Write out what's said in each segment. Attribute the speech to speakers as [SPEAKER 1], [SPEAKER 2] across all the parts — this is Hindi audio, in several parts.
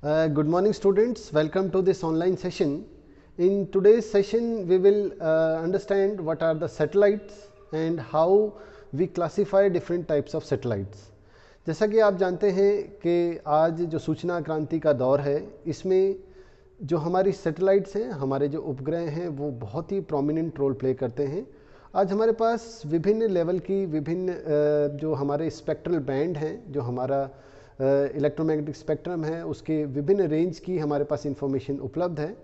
[SPEAKER 1] Good morning students, welcome to this online session. In today's session we will understand what are the satellites and how we classify different types of satellites. जैसा कि आप जानते हैं कि आज जो सूचना क्रांति का दौर है, इसमें जो हमारी सैटेलाइट्स हैं, हमारे जो उपग्रह हैं, वो बहुत ही प्रोमिनेंट रोल प्ले करते हैं. आज हमारे पास विभिन्न लेवल की विभिन्न जो हमारे स्पेक्ट्रल बैंड हैं, जो हमारा इलेक्ट्रोमैग्नेटिक स्पेक्ट्रम है, उसके विभिन्न रेंज की हमारे पास इंफॉर्मेशन उपलब्ध है.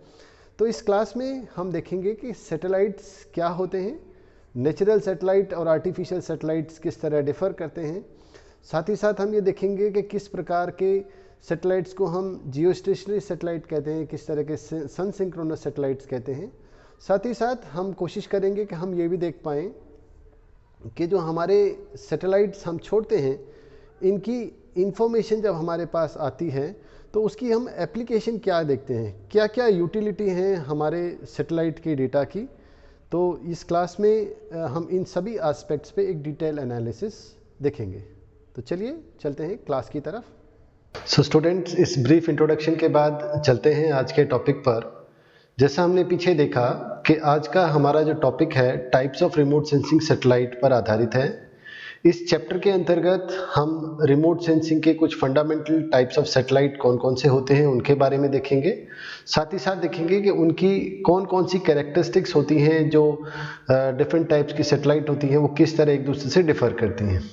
[SPEAKER 1] तो इस क्लास में हम देखेंगे कि सैटेलाइट्स क्या होते हैं, नेचुरल सैटेलाइट और आर्टिफिशियल सैटेलाइट्स किस तरह डिफ़र करते हैं. साथ ही साथ हम ये देखेंगे कि किस प्रकार के सैटेलाइट्स को हम जियो स्टेशनरी सैटेलाइट कहते हैं, किस तरह के सन सिंक्रोनस सैटेलाइट्स कहते हैं. साथ ही साथ हम कोशिश करेंगे कि हम ये भी देख पाएँ कि जो हमारे सैटेलाइट्स हम छोड़ते हैं, इनकी इंफॉर्मेशन जब हमारे पास आती है तो उसकी हम एप्लीकेशन क्या देखते हैं, क्या क्या यूटिलिटी हैं हमारे सैटेलाइट के डेटा की. तो इस क्लास में हम इन सभी एस्पेक्ट्स पे एक डिटेल एनालिसिस देखेंगे. तो चलिए चलते हैं क्लास की तरफ. सो स्टूडेंट्स, इस ब्रीफ इंट्रोडक्शन के बाद चलते हैं आज के टॉपिक पर. जैसा हमने पीछे देखा कि आज का हमारा जो टॉपिक है types of remote sensing satellite पर आधारित है. इस चैप्टर के अंतर्गत हम रिमोट सेंसिंग के कुछ फंडामेंटल टाइप्स ऑफ सैटेलाइट कौन कौन से होते हैं उनके बारे में देखेंगे. साथ ही साथ देखेंगे कि उनकी कौन कौन सी कैरेक्टरिस्टिक्स होती हैं, जो डिफरेंट टाइप्स की सैटेलाइट होती हैं वो किस तरह एक दूसरे से डिफ़र करती हैं.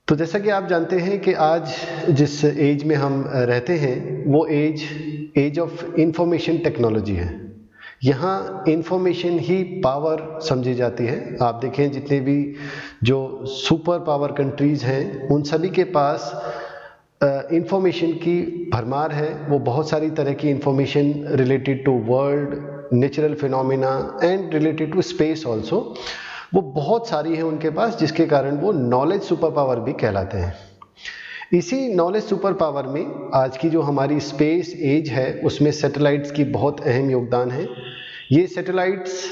[SPEAKER 1] तो जैसा कि आप जानते हैं कि आज जिस एज में हम रहते हैं वो एज ऑफ इंफॉर्मेशन टेक्नोलॉजी है. यहाँ इंफॉर्मेशन ही पावर समझी जाती है. आप देखें जितने भी जो सुपर पावर कंट्रीज़ हैं उन सभी के पास इंफॉर्मेशन की भरमार है. वो बहुत सारी तरह की information related to world, natural phenomena and related to space also, वो बहुत सारी है उनके पास, जिसके कारण वो नॉलेज सुपर पावर भी कहलाते हैं. इसी नॉलेज सुपर पावर में आज की जो हमारी स्पेस एज है उसमें सैटेलाइट्स की बहुत अहम योगदान है. ये सैटेलाइट्स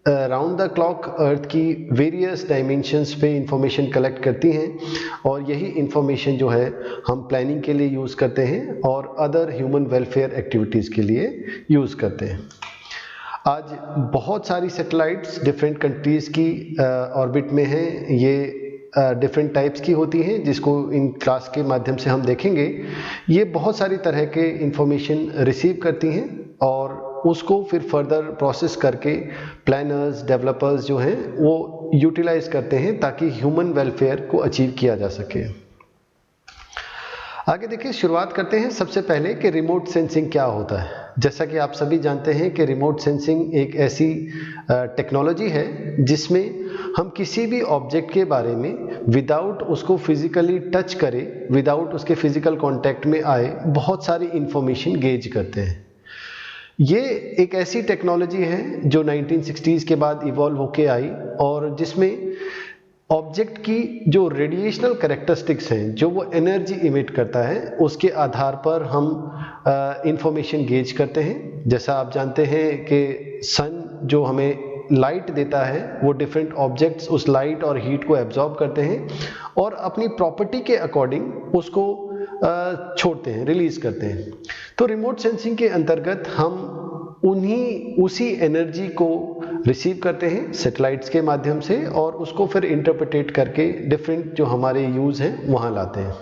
[SPEAKER 1] राउंड द क्लॉक अर्थ की वेरियस डायमेंशंस पे इंफॉर्मेशन कलेक्ट करती हैं और यही इंफॉर्मेशन जो है हम प्लानिंग के लिए यूज़ करते हैं और अदर ह्यूमन वेलफेयर एक्टिविटीज़ के लिए यूज़ करते हैं. आज बहुत सारी सैटेलाइट्स डिफरेंट कंट्रीज़ की ऑर्बिट में हैं. ये डिफरेंट टाइप्स की होती हैं जिसको इन क्लास के माध्यम से हम देखेंगे. ये बहुत सारी तरह के इंफॉर्मेशन रिसीव करती हैं और उसको फिर फर्दर प्रोसेस करके प्लानर्स, डेवलपर्स जो हैं वो यूटिलाइज करते हैं ताकि ह्यूमन वेलफेयर को अचीव किया जा सके. आगे देखिए, शुरुआत करते हैं सबसे पहले कि रिमोट सेंसिंग क्या होता है. जैसा कि आप सभी जानते हैं कि रिमोट सेंसिंग एक ऐसी टेक्नोलॉजी है जिसमें हम किसी भी ऑब्जेक्ट के बारे में विदाउट उसको फिजिकली टच करे, विदाउट उसके फिजिकल कांटेक्ट में आए, बहुत सारी इंफॉर्मेशन गेज करते हैं. ये एक ऐसी टेक्नोलॉजी है जो 1960s के बाद इवॉल्व होके आई और जिसमें ऑब्जेक्ट की जो रेडिएशनल कैरेक्टरिस्टिक्स हैं, जो वो एनर्जी इमिट करता है, उसके आधार पर हम इंफॉर्मेशन गेज करते हैं. जैसा आप जानते हैं कि सन जो हमें लाइट देता है वो डिफरेंट ऑब्जेक्ट्स उस लाइट और हीट को एब्जॉर्ब करते हैं और अपनी प्रॉपर्टी के अकॉर्डिंग उसको छोड़ते हैं, रिलीज करते हैं. तो रिमोट सेंसिंग के अंतर्गत हम उसी एनर्जी को रिसीव करते हैं सैटेलाइट्स के माध्यम से और उसको फिर इंटरप्रेटेट करके डिफरेंट जो हमारे यूज़ हैं वहाँ लाते हैं.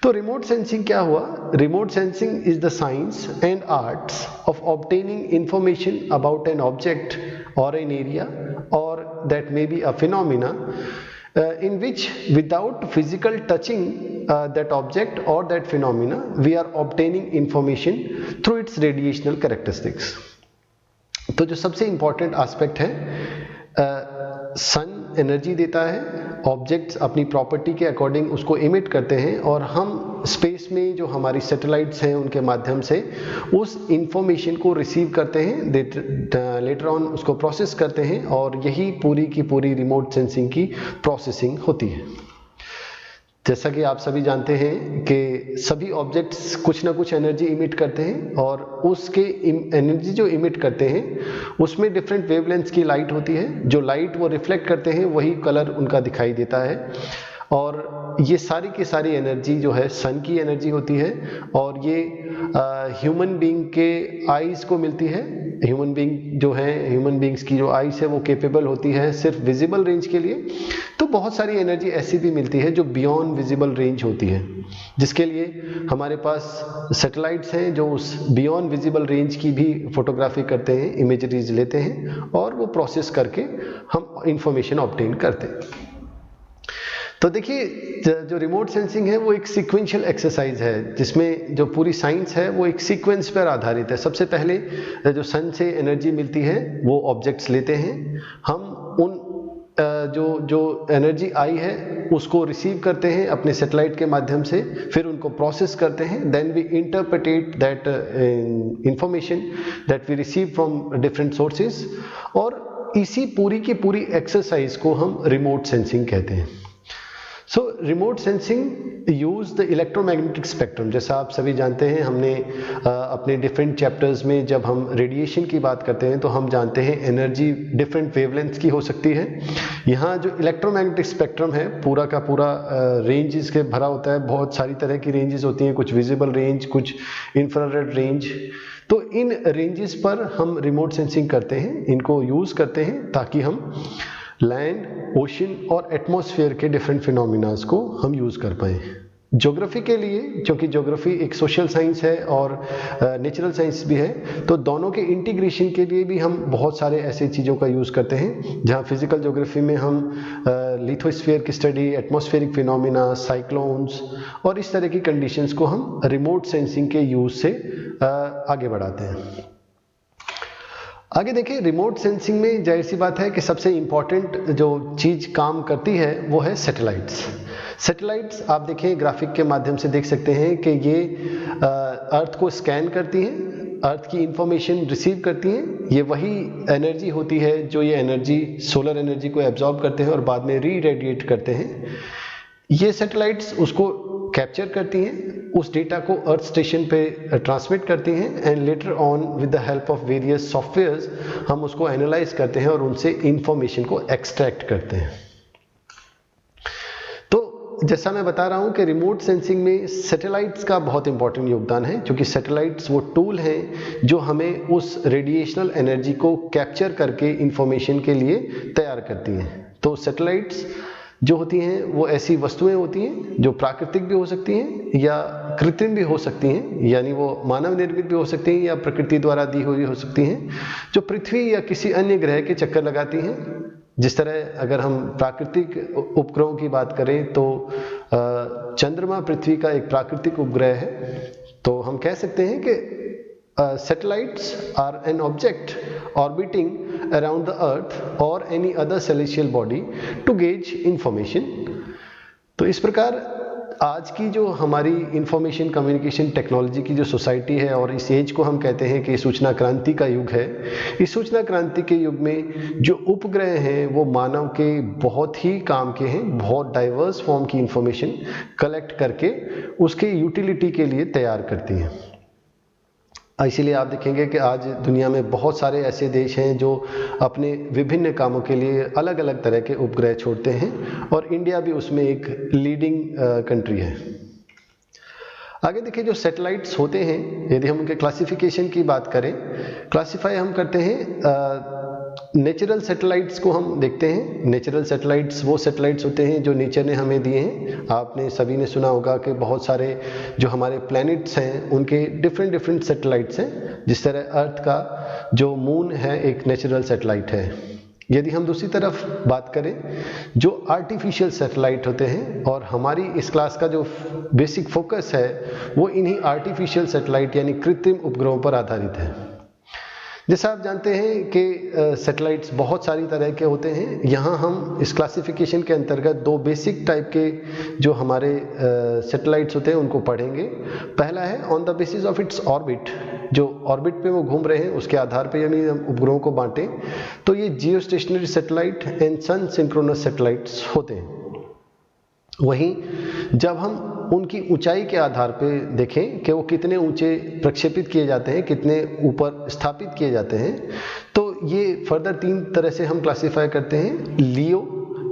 [SPEAKER 1] तो रिमोट सेंसिंग क्या हुआ? Remote sensing is the science and arts of obtaining information about an object और एन एरिया और that may be a phenomena in which without physical touching that object or that phenomena we are obtaining information through its radiational characteristics. तो जो सबसे इम्पॉर्टेंट एस्पेक्ट है, सन एनर्जी देता है, ऑब्जेक्ट्स अपनी प्रॉपर्टी के अकॉर्डिंग उसको इमिट करते हैं और हम स्पेस में जो हमारी सैटेलाइट्स हैं उनके माध्यम से उस इंफॉर्मेशन को रिसीव करते हैं, लेटर ऑन उसको प्रोसेस करते हैं और यही पूरी की पूरी रिमोट सेंसिंग की प्रोसेसिंग होती है. जैसा कि आप सभी जानते हैं कि सभी ऑब्जेक्ट्स कुछ ना कुछ एनर्जी इमिट करते हैं और उसके एनर्जी जो इमिट करते हैं उसमें डिफरेंट वेवलेंथ्स की लाइट होती है. जो लाइट वो रिफ्लेक्ट करते हैं वही कलर उनका दिखाई देता है और ये सारी की सारी एनर्जी जो है सन की एनर्जी होती है और ये ह्यूमन बीइंग के आईज को मिलती है। ह्यूमन बीइंग जो है, ह्यूमन बीइंग्स की जो आईज है वो कैपेबल होती है सिर्फ विजिबल रेंज के लिए। तो बहुत सारी एनर्जी ऐसी भी मिलती है जो बियॉन्ड विजिबल रेंज होती है, जिसके लिए हमारे पास सैटेलाइट्स हैं जो उस बियॉन्ड विजिबल रेंज की भी फोटोग्राफी करते हैं, इमेजरीज लेते हैं और वो प्रोसेस करके हम इंफॉर्मेशन ऑब्टेन करते हैं। तो देखिए, जो रिमोट सेंसिंग है वो एक सीक्वेंशियल एक्सरसाइज है, जिसमें जो पूरी साइंस है वो एक सीक्वेंस पर आधारित है। सबसे पहले जो सन से एनर्जी मिलती है वो ऑब्जेक्ट्स लेते हैं, हम उन जो एनर्जी आई है उसको रिसीव करते हैं अपने सैटेलाइट के माध्यम से, फिर उनको प्रोसेस करते हैं, then we interpret that information that we receive from different sources, और इसी पूरी की पूरी एक्सरसाइज को हम रिमोट सेंसिंग कहते हैं। So remote sensing use the electromagnetic spectrum. जैसा आप सभी जानते हैं, हमने अपने डिफरेंट चैप्टर्स में जब हम रेडिएशन की बात करते हैं तो हम जानते हैं एनर्जी डिफरेंट वेवलेंथ्स की हो सकती है। यहाँ जो इलेक्ट्रोमैग्नेटिक स्पेक्ट्रम है पूरा का पूरा रेंजेस के भरा होता है, बहुत सारी तरह की रेंजेस होती हैं, कुछ विजिबल रेंज, कुछ इंफ्रारेड रेंज। तो इन रेंजेस पर हम रिमोट सेंसिंग करते हैं, इनको यूज़ करते हैं ताकि हम लैंड, ओशन और एटमॉस्फेयर के डिफरेंट फिनोमिनास को हम यूज़ कर पाएँ। ज्योग्राफी के लिए, क्योंकि ज्योग्राफी एक सोशल साइंस है और नेचुरल साइंस भी है, तो दोनों के इंटीग्रेशन के लिए भी हम बहुत सारे ऐसे चीज़ों का यूज़ करते हैं। जहाँ फिजिकल ज्योग्राफी में हम लिथोस्फीयर की स्टडी, एटमॉस्फेरिक फिनोमिना, साइक्लोन्स और इस तरह की कंडीशंस को हम रिमोट सेंसिंग के यूज़ से आगे बढ़ाते हैं। आगे देखिए, रिमोट सेंसिंग में जाहिर सी बात है कि सबसे इम्पॉर्टेंट जो चीज़ काम करती है वो है सैटेलाइट्स। सैटेलाइट्स आप देखें ग्राफिक के माध्यम से देख सकते हैं कि ये अर्थ को स्कैन करती हैं, अर्थ की इंफॉर्मेशन रिसीव करती हैं। ये वही एनर्जी होती है जो ये एनर्जी सोलर एनर्जी को एब्जॉर्ब करते हैं और बाद में री-रेडिएट करते हैं। ये सैटेलाइट्स उसको कैप्चर करती हैं, उस डेटा को अर्थ स्टेशन पे ट्रांसमिट करती हैं and later on with the help of various softwares हम उसको एनालाइज करते हैं और उनसे इंफॉर्मेशन को एक्सट्रैक्ट करते हैं। तो जैसा मैं बता रहा हूं कि रिमोट सेंसिंग में सैटेलाइट्स का बहुत इंपॉर्टेंट योगदान है, क्योंकि सैटेलाइट्स वो टूल हैं जो हमें उस रेडिएशनल एनर्जी को कैप्चर करके इंफॉर्मेशन के लिए तैयार करती हैं। तो सैटेलाइट्स जो होती हैं वो ऐसी वस्तुएं होती हैं जो प्राकृतिक भी हो सकती हैं या कृत्रिम भी हो सकती हैं, यानी वो मानव निर्मित भी हो सकती हैं या प्रकृति द्वारा दी हुई हो सकती हैं, जो पृथ्वी या किसी अन्य ग्रह के चक्कर लगाती हैं। जिस तरह अगर हम प्राकृतिक उपग्रहों की बात करें तो चंद्रमा पृथ्वी का एक प्राकृतिक उपग्रह है। तो हम कह सकते हैं कि satellites are an object orbiting around the earth or any other celestial body to gauge information। तो इस प्रकार आज की जो हमारी इंफॉर्मेशन कम्युनिकेशन टेक्नोलॉजी की जो सोसाइटी है और इस एज को हम कहते हैं कि सूचना क्रांति का युग है। इस सूचना क्रांति के युग में जो उपग्रह हैं वो मानव के बहुत ही काम के हैं, बहुत डाइवर्स फॉर्म की इंफॉर्मेशन कलेक्ट करके उसके यूटिलिटी के लिए तैयार करती हैं। इसीलिए आप देखेंगे कि आज दुनिया में बहुत सारे ऐसे देश हैं जो अपने विभिन्न कामों के लिए अलग अलग तरह के उपग्रह छोड़ते हैं और इंडिया भी उसमें एक लीडिंग कंट्री है। आगे देखिए, जो सैटेलाइट्स होते हैं, यदि हम उनके क्लासिफिकेशन की बात करें, क्लासिफाई हम करते हैं नेचुरल सैटेलाइट्स को हम देखते हैं। नेचुरल सैटेलाइट्स वो सैटेलाइट्स होते हैं जो नेचर ने हमें दिए हैं। आपने सभी ने सुना होगा कि बहुत सारे जो हमारे प्लैनेट्स हैं उनके डिफरेंट सैटेलाइट्स हैं। जिस तरह अर्थ का जो मून है एक नेचुरल सैटेलाइट है। यदि हम दूसरी तरफ बात करें, जो आर्टिफिशियल सैटेलाइट होते हैं, और हमारी इस क्लास का जो बेसिक फोकस है वो इन्हीं आर्टिफिशियल सैटेलाइट यानी कृत्रिम उपग्रहों पर आधारित है। जैसा आप जानते हैं कि सैटेलाइट्स बहुत सारी तरह के होते हैं। यहाँ हम इस क्लासिफिकेशन के अंतर्गत दो बेसिक टाइप के जो हमारे सैटेलाइट्स होते हैं उनको पढ़ेंगे। पहला है on the basis of its orbit, जो ऑर्बिट पे वो घूम रहे हैं उसके आधार पे यानी हम उपग्रहों को बांटें तो ये geostationary satellite and sun synchronous satellites होते हैं। वहीं जब हम उनकी ऊंचाई के आधार पे देखें कि वो कितने ऊंचे प्रक्षेपित किए जाते हैं, कितने ऊपर स्थापित किए जाते हैं, तो ये फर्दर तीन तरह से हम क्लासिफाई करते हैं। लियो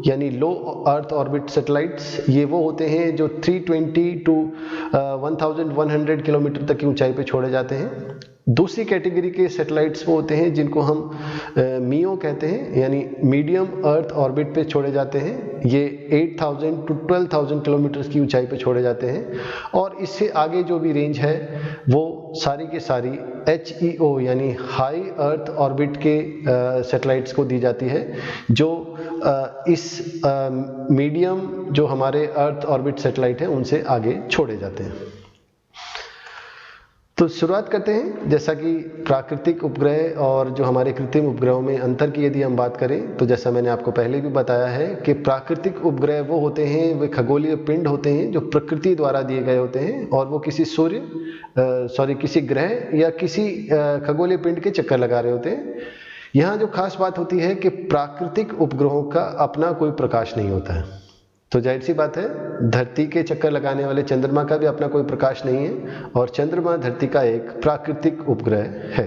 [SPEAKER 1] यानी लो अर्थ ऑर्बिट सैटेलाइट्स, ये वो होते हैं जो 320 टू 1100 किलोमीटर तक की ऊंचाई पे छोड़े जाते हैं। दूसरी कैटेगरी के सैटेलाइट्स वो होते हैं जिनको हम मियो कहते हैं, यानी मीडियम अर्थ ऑर्बिट पे छोड़े जाते हैं। ये 8000 टू 12000 किलोमीटर की ऊंचाई पे छोड़े जाते हैं, और इससे आगे जो भी रेंज है वो सारी की सारी HEO यानी हाई अर्थ ऑर्बिट के सैटेलाइट्स को दी जाती है, जो इस मीडियम जो हमारे अर्थ ऑर्बिट सैटेलाइट हैं उनसे आगे छोड़े जाते हैं। तो शुरुआत करते हैं। जैसा कि प्राकृतिक उपग्रह और जो हमारे कृत्रिम उपग्रहों में अंतर की यदि हम बात करें, तो जैसा मैंने आपको पहले भी बताया है कि प्राकृतिक उपग्रह वो होते हैं, वे खगोलीय पिंड होते हैं जो प्रकृति द्वारा दिए गए होते हैं, और वो किसी किसी ग्रह या किसी खगोलीय पिंड के चक्कर लगा रहे होते हैं। यहाँ जो खास बात होती है कि प्राकृतिक उपग्रहों का अपना कोई प्रकाश नहीं होता है। तो जाहिर सी बात है, धरती के चक्कर लगाने वाले चंद्रमा का भी अपना कोई प्रकाश नहीं है, और चंद्रमा धरती का एक प्राकृतिक उपग्रह है।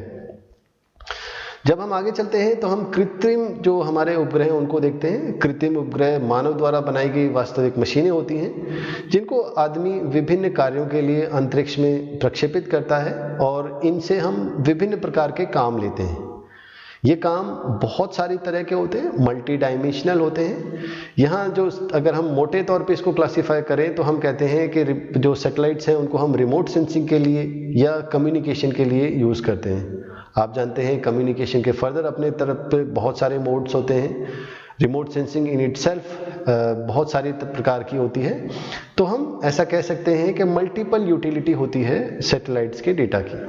[SPEAKER 1] जब हम आगे चलते हैं तो हम कृत्रिम जो हमारे उपग्रह हैं उनको देखते हैं। कृत्रिम उपग्रह मानव द्वारा बनाई गई वास्तविक मशीनें होती हैं, जिनको आदमी विभिन्न कार्यों के लिए अंतरिक्ष में प्रक्षेपित करता है, और इनसे हम विभिन्न प्रकार के काम लेते हैं। ये काम बहुत सारी तरह के होते हैं, मल्टी डायमेंशनल होते हैं। यहाँ जो अगर हम मोटे तौर पे इसको क्लासीफाई करें तो हम कहते हैं कि जो सैटेलाइट्स हैं उनको हम रिमोट सेंसिंग के लिए या कम्युनिकेशन के लिए यूज़ करते हैं। आप जानते हैं कम्युनिकेशन के फर्दर अपने तरफ पे बहुत सारे मोड्स होते हैं। रिमोट सेंसिंग इन इटसेल्फ बहुत सारी प्रकार की होती है। तो हम ऐसा कह सकते हैं कि मल्टीपल यूटिलिटी होती है सैटेलाइट्स के डेटा की।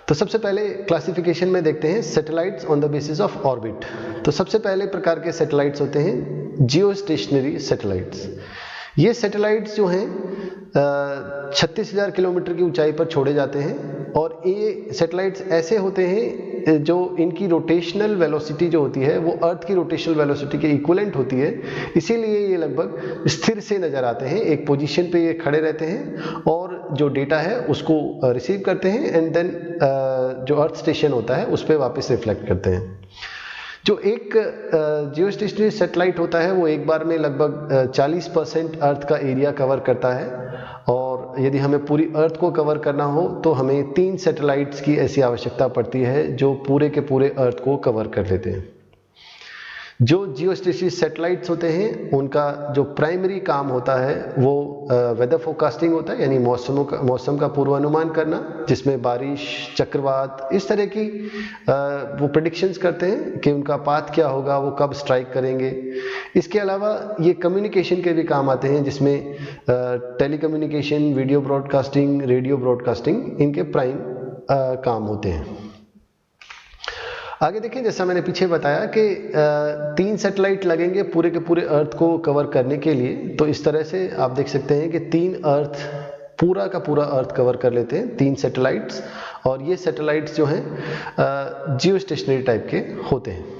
[SPEAKER 1] तो सबसे पहले क्लासिफिकेशन में देखते हैं satellites on the basis of orbit. तो सबसे पहले प्रकार के सैटेलाइट्स होते हैं जियो स्टेशनरी सैटेलाइट्स। ये सैटेलाइट्स जो हैं 36,000 किलोमीटर की ऊंचाई पर छोड़े जाते हैं, और ये सैटेलाइट्स ऐसे होते हैं जो इनकी रोटेशनल वेलोसिटी जो होती है वो अर्थ की रोटेशनल वेलोसिटी के इक्विवेलेंट होती है। इसीलिए ये लगभग स्थिर से नज़र आते हैं, एक पोजीशन पे ये खड़े रहते हैं और जो डेटा है उसको रिसीव करते हैं, एंड देन जो अर्थ स्टेशन होता है उस पर वापस रिफ्लेक्ट करते हैं। जो एक जियो स्टेशनरी सैटेलाइट होता है वो एक बार में लगभग 40% अर्थ का एरिया कवर करता है, और यदि हमें पूरी अर्थ को कवर करना हो तो हमें 3 सैटेलाइट्स की ऐसी आवश्यकता पड़ती है जो पूरे के पूरे अर्थ को कवर कर लेते हैं। जो जियो स्टेशनरी सैटेलाइट्स होते हैं उनका जो प्राइमरी काम होता है वो वेदर फोरकास्टिंग होता है, यानी मौसम का पूर्वानुमान करना, जिसमें बारिश, चक्रवात, इस तरह की वो प्रेडिक्शंस करते हैं कि उनका पाथ क्या होगा, वो कब स्ट्राइक करेंगे। इसके अलावा ये कम्युनिकेशन के भी काम आते हैं, जिसमें telecommunication, video broadcasting, radio broadcasting इनके प्राइम काम होते हैं। आगे देखें, जैसा मैंने पीछे बताया कि 3 सैटेलाइट लगेंगे पूरे के पूरे अर्थ को कवर करने के लिए। तो इस तरह से आप देख सकते हैं कि 3 अर्थ, पूरा का पूरा अर्थ कवर कर लेते हैं 3 सैटेलाइट्स, और ये सैटेलाइट्स जो हैं जियो स्टेशनरी टाइप के होते हैं।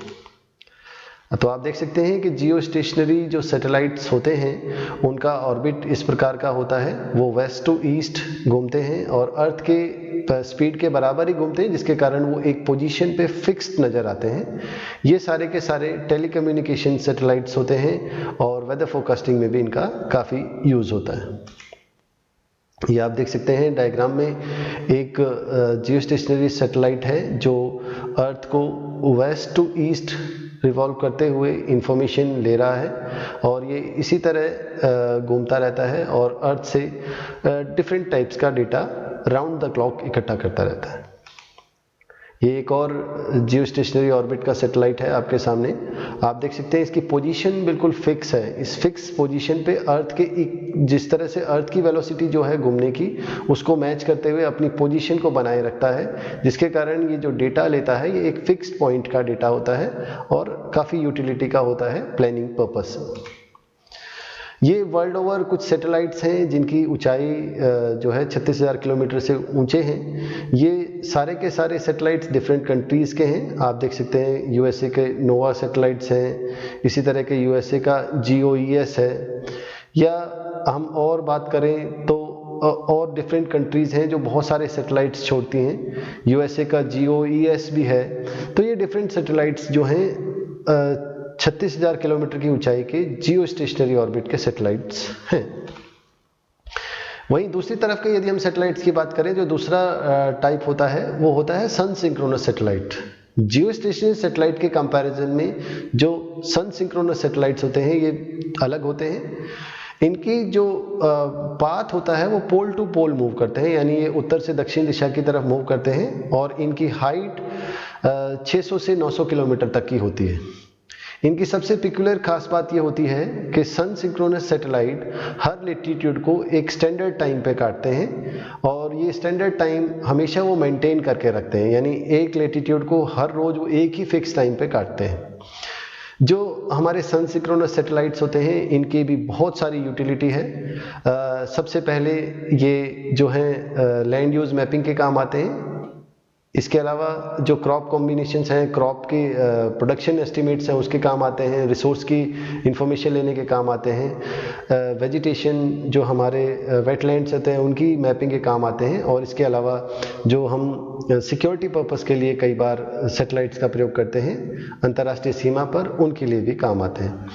[SPEAKER 1] तो आप देख सकते हैं कि जियो स्टेशनरी जो सैटेलाइट्स होते हैं उनका ऑर्बिट इस प्रकार का होता है। वो वेस्ट टू ईस्ट घूमते हैं और अर्थ के स्पीड के बराबर ही घूमते हैं, जिसके कारण वो एक पोजीशन पे फिक्स्ड नज़र आते हैं। ये सारे के सारे टेलीकम्युनिकेशन सैटेलाइट्स होते हैं, और वेदर फोरकास्टिंग में भी इनका काफ़ी यूज़ होता है। ये आप देख सकते हैं डायग्राम में, एक जियो स्टेशनरी सैटेलाइट है जो अर्थ को वेस्ट टू ईस्ट रिवॉल्व करते हुए इंफॉर्मेशन ले रहा है, और ये इसी तरह घूमता रहता है और अर्थ से डिफरेंट टाइप्स का डेटा राउंड द क्लॉक इकट्ठा करता रहता है। ये एक और जियो स्टेशनरी ऑर्बिट का सैटेलाइट है आपके सामने। आप देख सकते हैं इसकी पोजीशन बिल्कुल फिक्स है। इस फिक्स पोजीशन पे अर्थ के जिस तरह से अर्थ की वेलोसिटी जो है घूमने की, उसको मैच करते हुए अपनी पोजीशन को बनाए रखता है, जिसके कारण ये जो डेटा लेता है ये एक फिक्स्ड पॉइंट का डेटा होता है और काफ़ी यूटिलिटी का होता है प्लानिंग पर्पस। ये वर्ल्ड ओवर कुछ सैटेलाइट्स हैं जिनकी ऊंचाई जो है 36,000 किलोमीटर से ऊंचे हैं। ये सारे के सारे सैटेलाइट्स डिफरेंट कंट्रीज़ के हैं। आप देख सकते हैं यूएसए के नोवा सैटेलाइट्स हैं, इसी तरह के यूएसए का GOES है, या हम और बात करें तो और डिफरेंट कंट्रीज़ हैं जो बहुत सारे सैटेलाइट्स छोड़ती हैं। यूएसए का GOES भी है। तो ये डिफरेंट सैटेलाइट्स जो हैं 36,000 किलोमीटर की ऊंचाई के जियो स्टेशनरी ऑर्बिट के सैटेलाइट्स हैं। वहीं दूसरी तरफ के यदि हम सैटेलाइट्स की बात करें, जो दूसरा टाइप होता है वो होता है sun synchronous satellite. Geostationary satellite के कंपैरिजन में जो सन सिंक्रोनस सैटेलाइट्स होते हैं ये अलग होते हैं। इनकी जो पाथ होता है वो पोल टू पोल मूव करते हैं, यानी ये उत्तर से दक्षिण दिशा की तरफ मूव करते हैं, और इनकी हाइट 600 से 900 किलोमीटर तक की होती है। इनकी सबसे पिक्यूलर खास बात ये होती है कि सन सिंक्रोनस सैटेलाइट हर लेटीट्यूड को एक स्टैंडर्ड टाइम पे काटते हैं, और ये स्टैंडर्ड टाइम हमेशा वो मेंटेन करके रखते हैं, यानी एक लेटीट्यूड को हर रोज वो एक ही फिक्स टाइम पे काटते हैं। जो हमारे सन सिंक्रोनस सैटेलाइट्स होते हैं इनकी भी बहुत सारी यूटिलिटी है। सबसे पहले ये जो हैं लैंड यूज मैपिंग के काम आते हैं। इसके अलावा जो क्रॉप कॉम्बिनेशंस हैं, क्रॉप की प्रोडक्शन एस्टिमेट्स हैं उसके काम आते हैं, रिसोर्स की इंफॉर्मेशन लेने के काम आते हैं, वेजिटेशन जो हमारे वेटलैंड्स होते हैं उनकी मैपिंग के काम आते हैं, और इसके अलावा जो हम सिक्योरिटी पर्पस के लिए कई बार सैटेलाइट्स का प्रयोग करते हैं अंतर्राष्ट्रीय सीमा पर, उनके लिए भी काम आते हैं।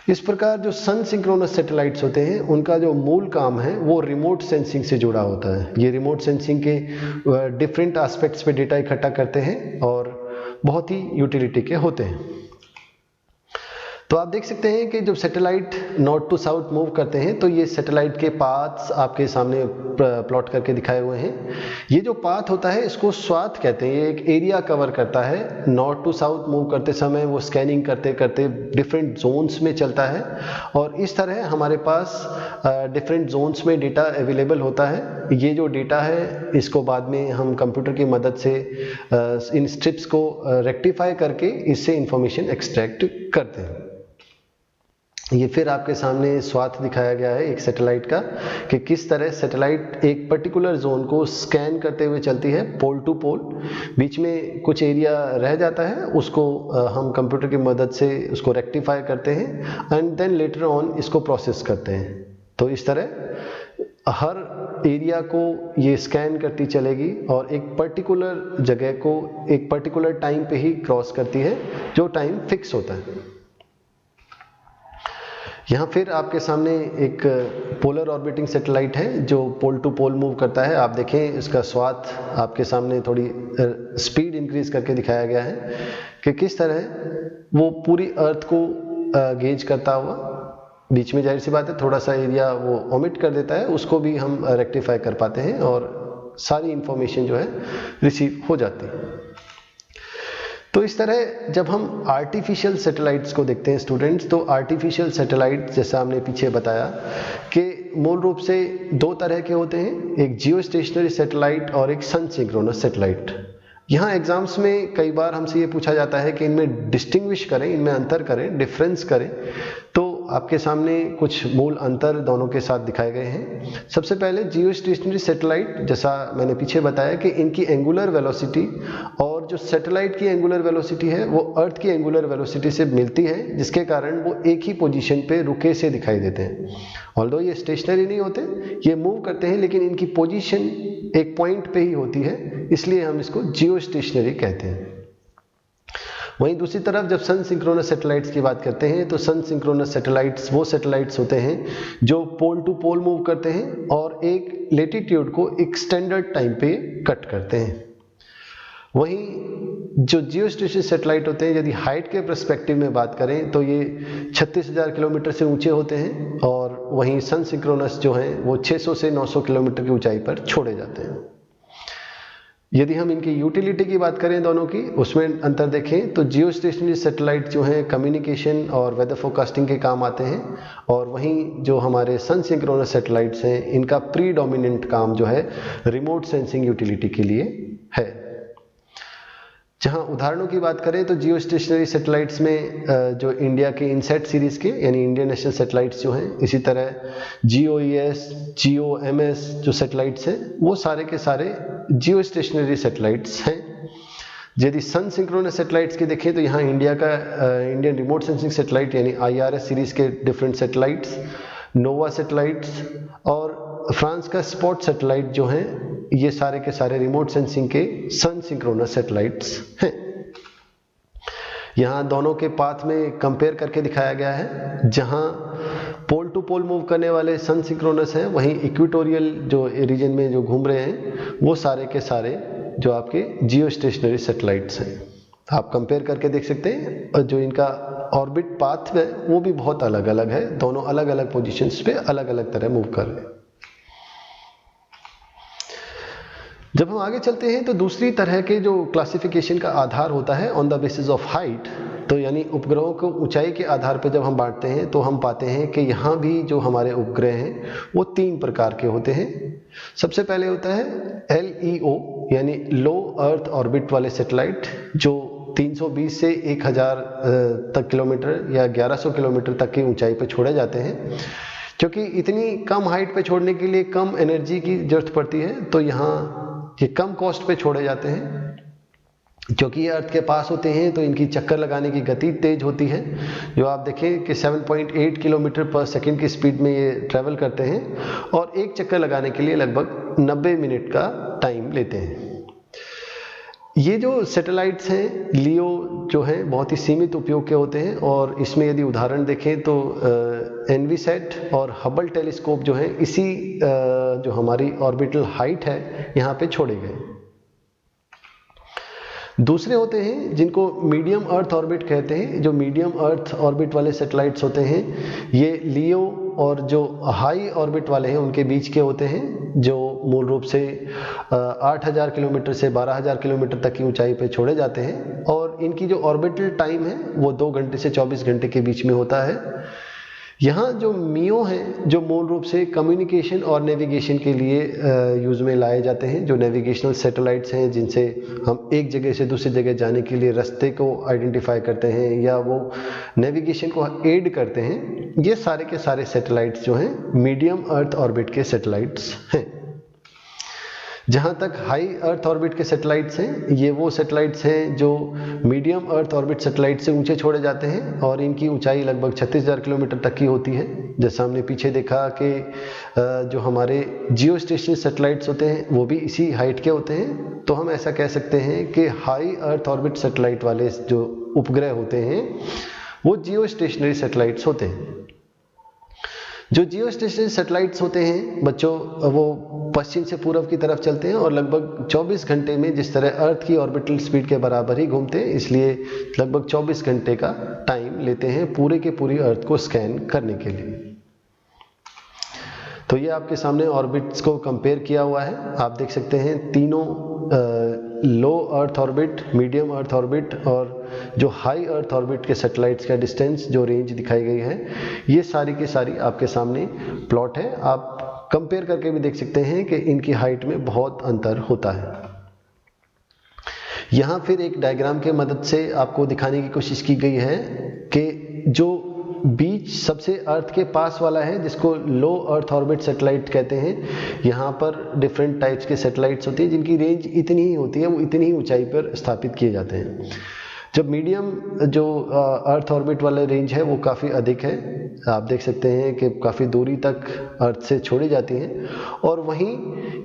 [SPEAKER 1] इस प्रकार जो सन सिंक्रोनस सैटेलाइट्स होते हैं उनका जो मूल काम है वो रिमोट सेंसिंग से जुड़ा होता है। ये रिमोट सेंसिंग के डिफरेंट एस्पेक्ट्स पे डेटा इकट्ठा करते हैं और बहुत ही यूटिलिटी के होते हैं। तो आप देख सकते हैं कि जब satellite north to south move करते हैं तो ये सैटेलाइट के पाथ्स आपके सामने प्लॉट करके दिखाए हुए हैं। ये जो पाथ होता है इसको स्वाथ कहते हैं। ये एक एरिया कवर करता है। नॉर्थ टू साउथ मूव करते समय वो स्कैनिंग करते करते डिफरेंट जोन्स में चलता है, और इस तरह हमारे पास डिफरेंट जोन्स में डेटा अवेलेबल होता है। ये जो डेटा है इसको बाद में हम कंप्यूटर की मदद से इन स्ट्रिप्स को रेक्टिफाई करके इससे इंफॉर्मेशन एक्सट्रैक्ट करते हैं। ये फिर आपके सामने स्वाथ दिखाया गया है एक सैटेलाइट का, कि किस तरह सैटेलाइट एक पर्टिकुलर जोन को स्कैन करते हुए चलती है पोल टू पोल। बीच में कुछ एरिया रह जाता है, उसको हम कंप्यूटर की मदद से उसको रेक्टिफाई करते हैं एंड देन लेटर ऑन इसको प्रोसेस करते हैं। तो इस तरह हर एरिया को ये स्कैन करती चलेगी और एक पर्टिकुलर जगह को एक पर्टिकुलर टाइम पे ही क्रॉस करती है, जो टाइम फिक्स होता है। यहाँ फिर आपके सामने एक पोलर ऑर्बिटिंग सैटेलाइट है जो पोल टू पोल मूव करता है। आप देखें इसका स्वाथ आपके सामने थोड़ी स्पीड इंक्रीज करके दिखाया गया है कि किस तरह वो पूरी अर्थ को गेज करता हुआ, बीच में जाहिर सी बात है थोड़ा सा एरिया वो ओमिट कर देता है, उसको भी हम रेक्टिफाई कर पाते हैं और सारी इंफॉर्मेशन जो है रिसीव हो जाती है। तो इस तरह जब हम आर्टिफिशियल सैटेलाइट्स को देखते हैं स्टूडेंट्स, तो आर्टिफिशियल सैटेलाइट जैसा हमने पीछे बताया कि मूल रूप से दो तरह के होते हैं, एक जियो स्टेशनरी सैटेलाइट और एक सन सिंक्रोनस सैटेलाइट। यहाँ एग्जाम्स में कई बार हमसे ये पूछा जाता है कि इनमें डिस्टिंग्विश करें, इनमें अंतर करें, डिफरेंस करें। तो आपके सामने कुछ मूल अंतर दोनों के साथ दिखाए गए हैं। सबसे पहले जियो स्टेशनरी सैटेलाइट, जैसा मैंने पीछे बताया कि इनकी एंगुलर वेलोसिटी और जो सैटेलाइट की एंगुलर वेलोसिटी है वो अर्थ की एंगुलर वेलोसिटी से मिलती है, जिसके कारण वो एक ही पोजीशन पे रुके से दिखाई देते हैं। ऑल्दो ये स्टेशनरी नहीं होते, ये मूव करते हैं, लेकिन इनकी पोजीशन एक पॉइंट पे ही होती है, इसलिए हम इसको जियो स्टेशनरी कहते हैं। वहीं दूसरी तरफ जब सन सिंक्रोनस सैटेलाइट्स की बात करते हैं, तो सन सिंक्रोनस सैटेलाइट्स वो सैटेलाइट्स होते हैं जो पोल टू पोल मूव करते हैं और एक लेटीट्यूड को एक स्टैंडर्ड टाइम पे कट करते हैं। वहीं जो जियो स्टेशनरी सैटेलाइट होते हैं, यदि हाइट के पर्सपेक्टिव में बात करें तो ये 36,000 किलोमीटर से ऊंचे होते हैं, और वहीं सन सिंक्रोनस जो हैं वो 600 से 900 किलोमीटर की ऊंचाई पर छोड़े जाते हैं। यदि हम इनकी यूटिलिटी की बात करें दोनों की, उसमें अंतर देखें तो जियो स्टेशनरी सैटेलाइट जो हैं कम्युनिकेशन और वेदर फोरकास्टिंग के काम आते हैं, और वहीं जो हमारे सन सिंक्रोनस सैटेलाइट्स हैं इनका प्रीडोमिनेंट काम जो है रिमोट सेंसिंग यूटिलिटी के लिए है। जहां उदाहरणों की बात करें तो जियो स्टेशनरी सैटेलाइट्स में जो इंडिया के इनसैट सीरीज के यानी इंडियन नेशनल सैटेलाइट्स जो हैं, इसी तरह GOES, GOMS जो सैटेलाइट्स हैं वो सारे के सारे जियो स्टेशनरी सैटेलाइट्स हैं। यदि सन सिंक्रोनस सैटेलाइट्स की देखें तो यहाँ इंडिया का इंडियन रिमोट सेंसिंग सैटेलाइट यानी IRS सीरीज के डिफरेंट सैटेलाइट्स, नोवा सैटेलाइट्स और फ्रांस का स्पॉट सैटेलाइट जो हैं, ये सारे के सारे रिमोट सेंसिंग के सन सिंक्रोनस सैटेलाइट्स हैं। यहाँ दोनों के पाथ में कंपेयर करके दिखाया गया है। जहाँ पोल टू पोल मूव करने वाले सन सिंक्रोनस हैं, वहीं इक्वेटोरियल जो रीजन में जो घूम रहे हैं वो सारे के सारे जो आपके जियो स्टेशनरी सैटेलाइट्स हैं। आप कंपेयर करके देख सकते हैं, और जो इनका ऑर्बिट पाथ है वो भी बहुत अलग अलग है। दोनों अलग अलग पोजीशंस पे अलग अलग तरह मूव कर रहे हैं। जब हम आगे चलते हैं तो दूसरी तरह के जो क्लासिफिकेशन का आधार होता है on the basis of height, तो यानी उपग्रहों को ऊंचाई के आधार पर जब हम बांटते हैं तो हम पाते हैं कि यहाँ भी जो हमारे उपग्रह हैं वो 3 प्रकार के होते हैं। सबसे पहले होता है LEO यानी लो अर्थ ऑर्बिट वाले सैटेलाइट, जो 320 से 1000 तक किलोमीटर या 1100 किलोमीटर तक की ऊंचाई पर छोड़े जाते हैं। क्योंकि इतनी कम हाइट पे छोड़ने के लिए कम एनर्जी की जरूरत पड़ती है, तो यहाँ ये कम कॉस्ट पे छोड़े जाते हैं। क्योंकि ये अर्थ के पास होते हैं तो इनकी चक्कर लगाने की गति तेज होती है। जो आप देखें कि 7.8 किलोमीटर पर सेकंड की स्पीड में ये ट्रैवल करते हैं और एक चक्कर लगाने के लिए लगभग 90 मिनट का टाइम लेते हैं। ये जो सैटेलाइट्स हैं लियो जो हैं बहुत ही सीमित उपयोग के होते हैं, और इसमें यदि उदाहरण देखें तो एनवीसैट और हबल टेलीस्कोप जो हैं इसी जो हमारी ऑर्बिटल हाइट है यहाँ पे छोड़े गए। दूसरे होते हैं जिनको मीडियम अर्थ ऑर्बिट कहते हैं। जो मीडियम अर्थ ऑर्बिट वाले सैटेलाइट्स होते हैं ये लियो और जो हाई ऑर्बिट वाले हैं उनके बीच के होते हैं, जो मूल रूप से 8000 किलोमीटर से 12000 किलोमीटर तक की ऊंचाई पे छोड़े जाते हैं, और इनकी जो ऑर्बिटल टाइम है वो 2 घंटे से 24 घंटे के बीच में होता है। यहाँ जो मियो हैं जो मूल रूप से कम्युनिकेशन और नेविगेशन के लिए यूज़ में लाए जाते हैं, जो नेविगेशनल सैटेलाइट्स हैं जिनसे हम एक जगह से दूसरी जगह जाने के लिए रास्ते को आइडेंटिफाई करते हैं या वो नेविगेशन को एड करते हैं, ये सारे के सारे सैटेलाइट्स जो हैं मीडियम अर्थ ऑर्बिट के सैटेलाइट्स हैं। जहाँ तक हाई अर्थ ऑर्बिट के सैटेलाइट्स हैं, ये वो सैटेलाइट्स हैं जो मीडियम अर्थ ऑर्बिट सैटेलाइट से ऊंचे छोड़े जाते हैं और इनकी ऊंचाई लगभग 36,000 किलोमीटर तक की होती है। जैसा हमने पीछे देखा कि जो हमारे जियो स्टेशनरी सैटेलाइट्स होते हैं वो भी इसी हाइट के होते हैं। तो हम ऐसा कह सकते हैं कि हाई अर्थ ऑर्बिट सैटेलाइट वाले जो उपग्रह होते हैं वो जियो स्टेशनरी सैटेलाइट्स होते हैं। जो जियो स्टेशनरी सैटेलाइट्स होते हैं बच्चों, वो पश्चिम से पूर्व की तरफ चलते हैं और लगभग 24 घंटे में, जिस तरह अर्थ की ऑर्बिटल स्पीड के बराबर ही घूमते हैं, इसलिए लगभग 24 घंटे का टाइम लेते हैं पूरे के पूरी अर्थ को स्कैन करने के लिए। तो ये आपके सामने ऑर्बिट्स को कंपेयर किया हुआ है। आप देख सकते हैं तीनों low earth orbit, medium earth orbit और जो हाई अर्थ ऑर्बिट के सैटेलाइट्स का डिस्टेंस, जो रेंज दिखाई गई है, ये सारी की सारी आपके सामने प्लॉट है। आप कंपेयर करके भी देख सकते हैं कि इनकी हाइट में बहुत अंतर होता है। यहाँ फिर एक डायग्राम के मदद से आपको दिखाने की कोशिश की गई है कि जो बीच सबसे अर्थ के पास वाला है जिसको लो अर्थ ऑर्बिट सैटेलाइट कहते हैं, यहाँ पर डिफरेंट टाइप्स के सैटेलाइट्स होती हैं जिनकी रेंज इतनी ही होती है, वो इतनी ही ऊंचाई पर स्थापित किए जाते हैं। जब मीडियम जो अर्थ ऑर्बिट वाला रेंज है वो काफ़ी अधिक है। आप देख सकते हैं कि काफ़ी दूरी तक अर्थ से छोड़ी जाती हैं, और वहीं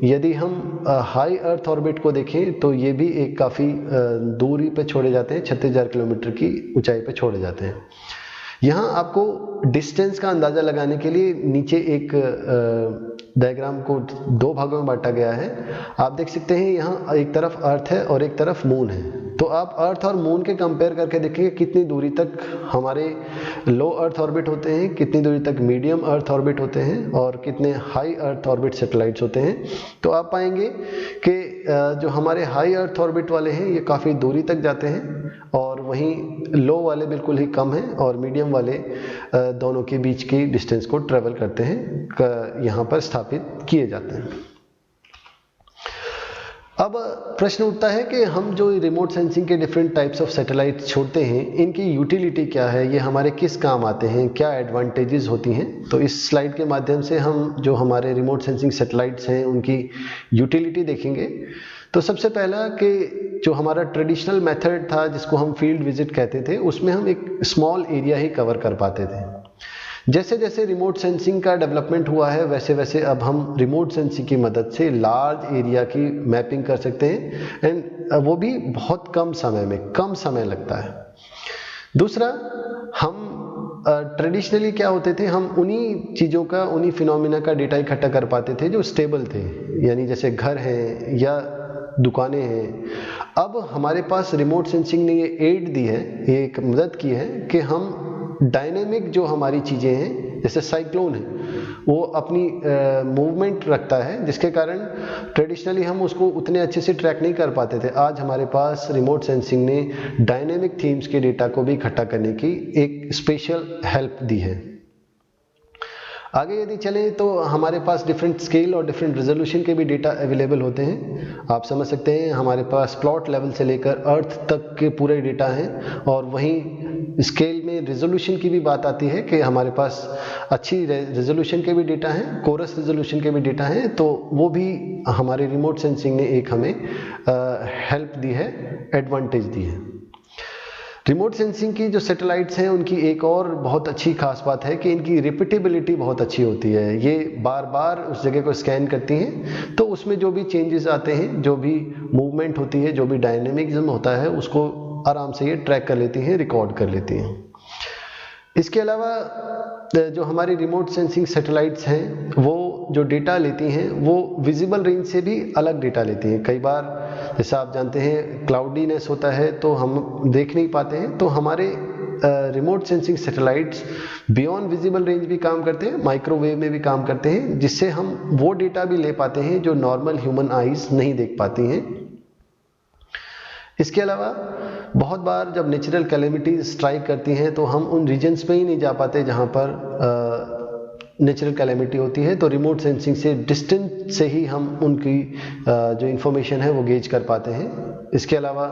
[SPEAKER 1] यदि हम हाई अर्थ ऑर्बिट को देखें तो ये भी एक काफ़ी दूरी पे छोड़े जाते हैं, 36,000 किलोमीटर की ऊंचाई पे छोड़े जाते हैं। यहाँ आपको डिस्टेंस का अंदाज़ा लगाने के लिए नीचे एक डायग्राम को 2 भागों में बांटा गया है। आप देख सकते हैं यहाँ एक तरफ अर्थ है और एक तरफ मून है। तो आप अर्थ और मून के कंपेयर करके देखेंगे कितनी दूरी तक हमारे लो अर्थ ऑर्बिट होते हैं, कितनी दूरी तक मीडियम अर्थ ऑर्बिट होते हैं और कितने हाई अर्थ ऑर्बिट सैटेलाइट्स होते हैं। तो आप पाएंगे कि जो हमारे हाई अर्थ ऑर्बिट वाले हैं ये काफ़ी दूरी तक जाते हैं, और वहीं लो वाले बिल्कुल ही कम हैं, और मीडियम वाले दोनों के बीच की डिस्टेंस को ट्रेवल करते हैं, यहाँ पर स्थापित किए जाते हैं। अब प्रश्न उठता है कि हम जो रिमोट सेंसिंग के डिफरेंट टाइप्स ऑफ सैटेलाइट छोड़ते हैं, इनकी यूटिलिटी क्या है, ये हमारे किस काम आते हैं, क्या एडवांटेजेस होती हैं। तो इस स्लाइड के माध्यम से हम जो हमारे रिमोट सेंसिंग सैटेलाइट्स हैं उनकी यूटिलिटी देखेंगे। तो सबसे पहला कि जो हमारा ट्रेडिशनल मेथड था जिसको हम फील्ड विजिट कहते थे, उसमें हम एक स्मॉल एरिया ही कवर कर पाते थे। जैसे जैसे रिमोट सेंसिंग का डेवलपमेंट हुआ है वैसे वैसे अब हम रिमोट सेंसिंग की मदद से लार्ज एरिया की मैपिंग कर सकते हैं, एंड वो भी बहुत कम समय में, कम समय लगता है। दूसरा, हम ट्रेडिशनली क्या होते थे, हम उन्हीं चीज़ों का, उन्हीं फिनोमिना का डेटा इकट्ठा कर पाते थे जो स्टेबल थे, यानी जैसे घर हैं या दुकानें हैं। अब हमारे पास रिमोट सेंसिंग ने ये एड दी है, ये एक मदद की है कि हम डायनेमिक जो हमारी चीज़ें हैं, जैसे साइक्लोन है, वो अपनी मूवमेंट रखता है, जिसके कारण ट्रेडिशनली हम उसको उतने अच्छे से ट्रैक नहीं कर पाते थे। आज हमारे पास रिमोट सेंसिंग ने डायनेमिक थीम्स के डेटा को भी इकट्ठा करने की एक स्पेशल हेल्प दी है। आगे यदि चलें तो हमारे पास डिफरेंट स्केल और डिफरेंट रेजोल्यूशन के भी डेटा अवेलेबल होते हैं। आप समझ सकते हैं, हमारे पास प्लॉट लेवल से लेकर अर्थ तक के पूरे डेटा हैं, और वहीं स्केल में रेजोल्यूशन की भी बात आती है कि हमारे पास अच्छी रेजोल्यूशन के भी डेटा हैं, कोरस रेजोल्यूशन के भी डेटा हैं, तो वो भी हमारे रिमोट सेंसिंग ने एक हमें हेल्प दी है, एडवांटेज दी है। रिमोट सेंसिंग की जो सैटेलाइट्स हैं, उनकी एक और बहुत अच्छी खास बात है कि इनकी रिपीटेबिलिटी बहुत अच्छी होती है। ये बार बार उस जगह को स्कैन करती हैं, तो उसमें जो भी चेंजेस आते हैं, जो भी मूवमेंट होती है, जो भी डायनेमिज्म होता है, उसको आराम से ये ट्रैक कर लेती हैं, रिकॉर्ड कर लेती हैं। इसके अलावा जो हमारी रिमोट सेंसिंग सैटेलाइट्स हैं, वो जो डेटा लेती हैं, वो विजिबल रेंज से भी अलग डेटा लेती हैं। कई बार जैसा आप जानते हैं, क्लाउडीनेस होता है तो हम देख नहीं पाते हैं, तो हमारे remote sensing satellites beyond visible range भी काम करते हैं, माइक्रोवेव में भी काम करते हैं, जिससे हम वो डेटा भी ले पाते हैं जो नॉर्मल ह्यूमन आइज नहीं देख पाती हैं। इसके अलावा बहुत बार जब नेचुरल कैलेमिटीज स्ट्राइक करती हैं, तो हम उन रीजन्स में ही नहीं जा पाते जहाँ पर नेचुरल कैलेमिटी होती है, तो रिमोट सेंसिंग से डिस्टेंस से ही हम उनकी जो इन्फॉर्मेशन है वो गेज कर पाते हैं। इसके अलावा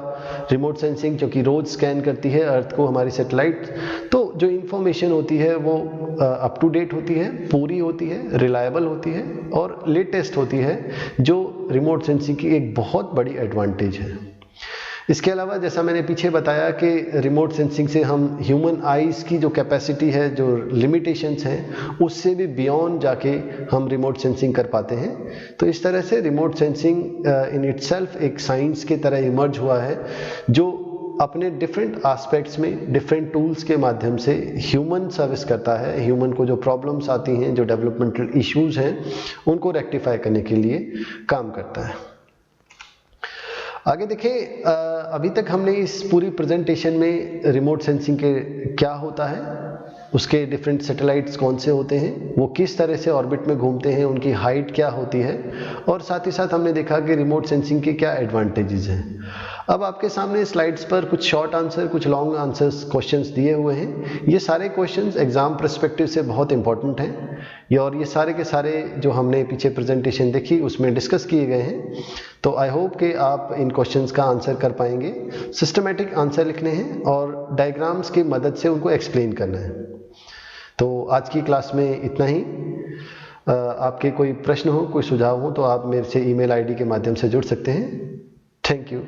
[SPEAKER 1] रिमोट सेंसिंग जो कि रोज स्कैन करती है अर्थ को, हमारी सैटेलाइट, तो जो इन्फॉर्मेशन होती है वो अप टू डेट होती है, पूरी होती है, रिलायबल होती है और लेटेस्ट होती है, जो रिमोट सेंसिंग की एक बहुत बड़ी एडवांटेज है। इसके अलावा जैसा मैंने पीछे बताया कि रिमोट सेंसिंग से हम ह्यूमन आइज़ की जो कैपेसिटी है, जो लिमिटेशंस हैं, उससे भी बियॉन्ड जाके हम रिमोट सेंसिंग कर पाते हैं। तो इस तरह से रिमोट सेंसिंग इन इटसेल्फ एक साइंस की तरह इमर्ज हुआ है, जो अपने डिफरेंट एस्पेक्ट्स में डिफरेंट टूल्स के माध्यम से ह्यूमन सर्विस करता है। ह्यूमन को जो प्रॉब्लम्स आती हैं, जो डेवलपमेंटल इश्यूज़ हैं, उनको रेक्टिफाई करने के लिए काम करता है। आगे देखिए, अभी तक हमने इस पूरी प्रेजेंटेशन में रिमोट सेंसिंग के क्या होता है, उसके डिफरेंट सैटेलाइट्स कौन से होते हैं, वो किस तरह से ऑर्बिट में घूमते हैं, उनकी हाइट क्या होती है, और साथ ही साथ हमने देखा कि रिमोट सेंसिंग के क्या एडवांटेजेस हैं। अब आपके सामने स्लाइड्स पर कुछ शॉर्ट आंसर, कुछ लॉन्ग आंसर्स क्वेश्चंस दिए हुए हैं। ये सारे क्वेश्चंस एग्जाम पर्सपेक्टिव से बहुत इंपॉर्टेंट हैं, और ये सारे के सारे जो हमने पीछे प्रेजेंटेशन देखी उसमें डिस्कस किए गए हैं। तो आई होप कि आप इन क्वेश्चंस का आंसर कर पाएंगे। सिस्टमेटिक आंसर लिखने हैं और डायग्राम्स की मदद से उनको एक्सप्लेन करना है। तो आज की क्लास में इतना ही। आपके कोई प्रश्न हो, कोई सुझाव हो, तो आप मेरे से ईमेल आईडी के माध्यम से जुड़ सकते हैं। Thank you.